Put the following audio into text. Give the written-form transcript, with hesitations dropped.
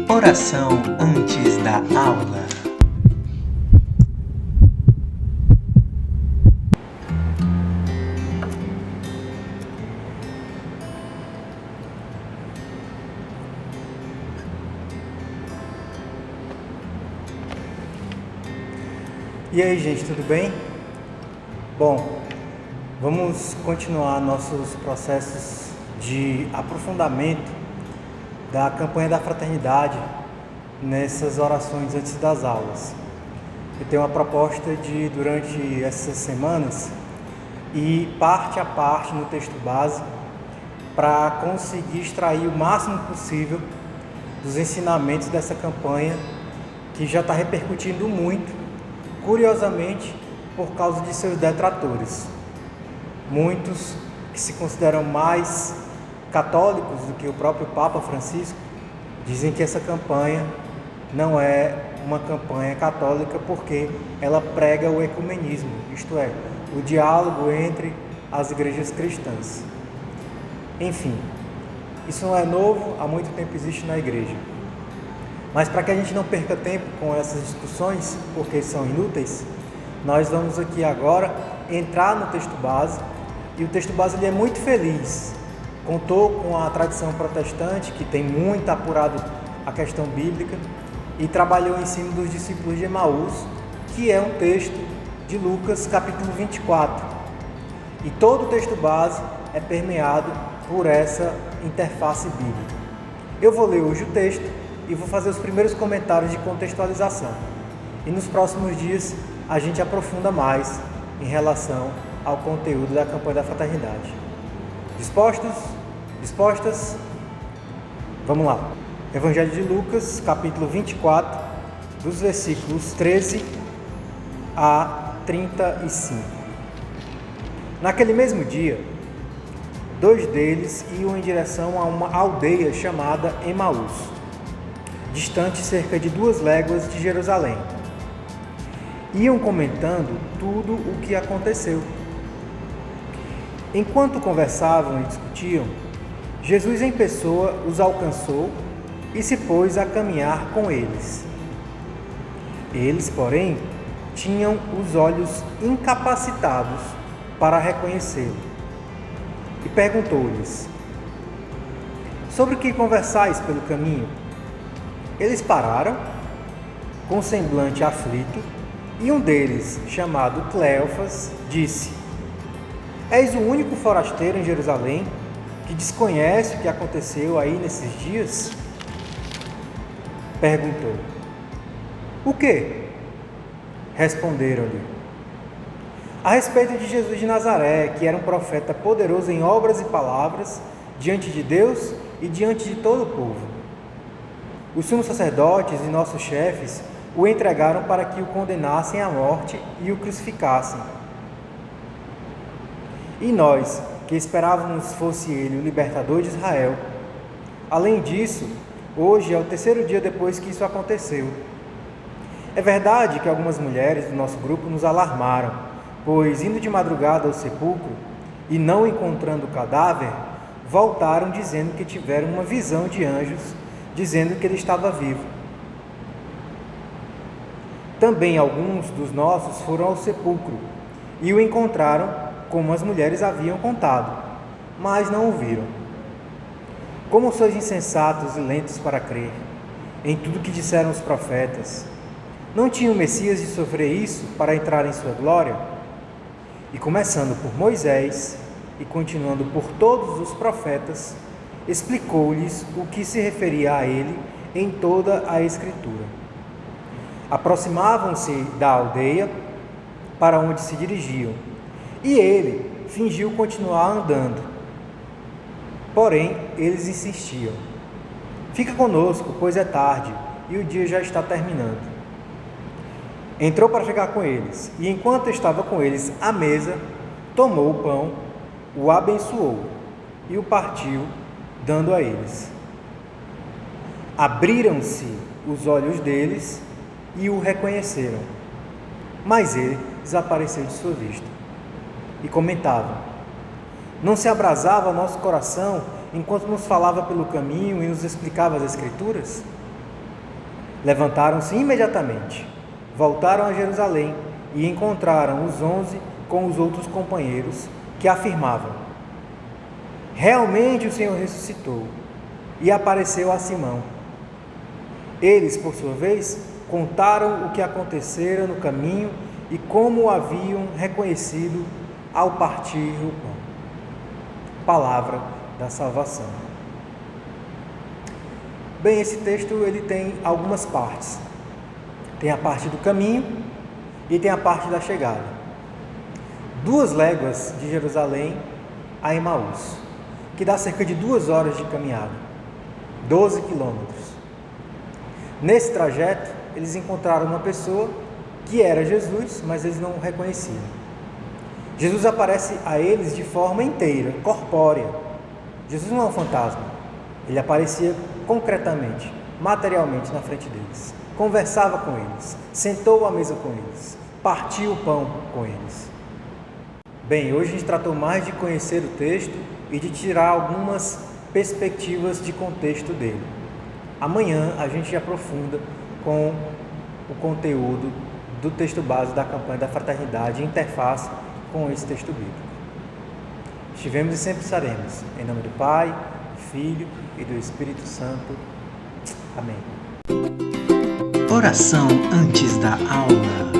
Oração antes da aula. E aí, gente, tudo bem? Bom, vamos continuar nossos processos de aprofundamento da campanha da fraternidade nessas orações antes das aulas. Eu tenho uma proposta de, durante essas semanas, ir parte a parte no texto base para conseguir extrair o máximo possível dos ensinamentos dessa campanha que já está repercutindo muito, curiosamente, por causa de seus detratores. Muitos que se consideram mais católicos do que o próprio Papa Francisco dizem que essa campanha não é uma campanha católica porque ela prega o ecumenismo, isto é, o diálogo entre as igrejas cristãs. Enfim, isso não é novo, há muito tempo existe na igreja. Mas para que a gente não perca tempo com essas discussões, porque são inúteis, nós vamos aqui agora entrar no texto base, e o texto base ele é muito feliz. Contou com a tradição protestante, que tem muito apurado a questão bíblica, e trabalhou o ensino dos discípulos de Emaús, que é um texto de Lucas, capítulo 24. E todo o texto base é permeado por essa interface bíblica. Eu vou ler hoje o texto e vou fazer os primeiros comentários de contextualização. E nos próximos dias a gente aprofunda mais em relação ao conteúdo da campanha da fraternidade. Dispostos? Dispostas? Vamos lá. Evangelho de Lucas, capítulo 24, dos versículos 13 a 35. Naquele mesmo dia, 2 deles iam em direção a uma aldeia chamada Emaús, distante cerca de 2 léguas de Jerusalém. Iam comentando tudo o que aconteceu. Enquanto conversavam e discutiam, Jesus em pessoa os alcançou e se pôs a caminhar com eles. Eles, porém, tinham os olhos incapacitados para reconhecê-lo. E perguntou-lhes: sobre o que conversais pelo caminho? Eles pararam, com semblante aflito, e um deles, chamado Cleofas, disse: és o único forasteiro em Jerusalém que desconhece o que aconteceu aí nesses dias? Perguntou: o quê? Responderam-lhe: a respeito de Jesus de Nazaré, que era um profeta poderoso em obras e palavras, diante de Deus e diante de todo o povo. Os sumos sacerdotes e nossos chefes o entregaram para que o condenassem à morte e o crucificassem. E nós, que esperávamos fosse ele o libertador de Israel, além disso, hoje é o 3º dia depois que isso aconteceu. É verdade que algumas mulheres do nosso grupo nos alarmaram, pois, indo de madrugada ao sepulcro e não encontrando o cadáver, voltaram dizendo que tiveram uma visão de anjos, dizendo que ele estava vivo. Também alguns dos nossos foram ao sepulcro e o encontraram como as mulheres haviam contado, mas não o viram. Como sois insensatos e lentos para crer em tudo que disseram os profetas? Não tinha o Messias de sofrer isso para entrar em sua glória? E começando por Moisés e continuando por todos os profetas, explicou-lhes o que se referia a ele em toda a Escritura. Aproximavam-se da aldeia para onde se dirigiam, e ele fingiu continuar andando. Porém, eles insistiam: fica conosco, pois é tarde, e o dia já está terminando. Entrou para ficar com eles, e enquanto estava com eles à mesa, tomou o pão, o abençoou e o partiu, dando a eles. Abriram-se os olhos deles e o reconheceram, mas ele desapareceu de sua vista. E comentavam: não se abrasava nosso coração enquanto nos falava pelo caminho e nos explicava as Escrituras? Levantaram-se imediatamente, voltaram a Jerusalém e encontraram os 11 com os outros companheiros que afirmavam: realmente o Senhor ressuscitou e apareceu a Simão. Eles, por sua vez, contaram o que acontecera no caminho e como o haviam reconhecido ao partir o pão. Palavra da salvação. Bem, esse texto ele tem algumas partes. Tem a parte do caminho e tem a parte da chegada. 2 léguas de Jerusalém a Emaús, que dá cerca de 2 horas de caminhada, 12 quilômetros. Nesse trajeto, eles encontraram uma pessoa que era Jesus, mas eles não o reconheciam. Jesus aparece a eles de forma inteira, corpórea. Jesus não é um fantasma. Ele aparecia concretamente, materialmente na frente deles. Conversava com eles, sentou à mesa com eles, partiu o pão com eles. Bem, hoje a gente tratou mais de conhecer o texto e de tirar algumas perspectivas de contexto dele. Amanhã a gente aprofunda com o conteúdo do texto base da campanha da fraternidade e interface com esse texto bíblico. Estivemos e sempre estaremos. Em nome do Pai, do Filho e do Espírito Santo. Amém. Oração antes da aula.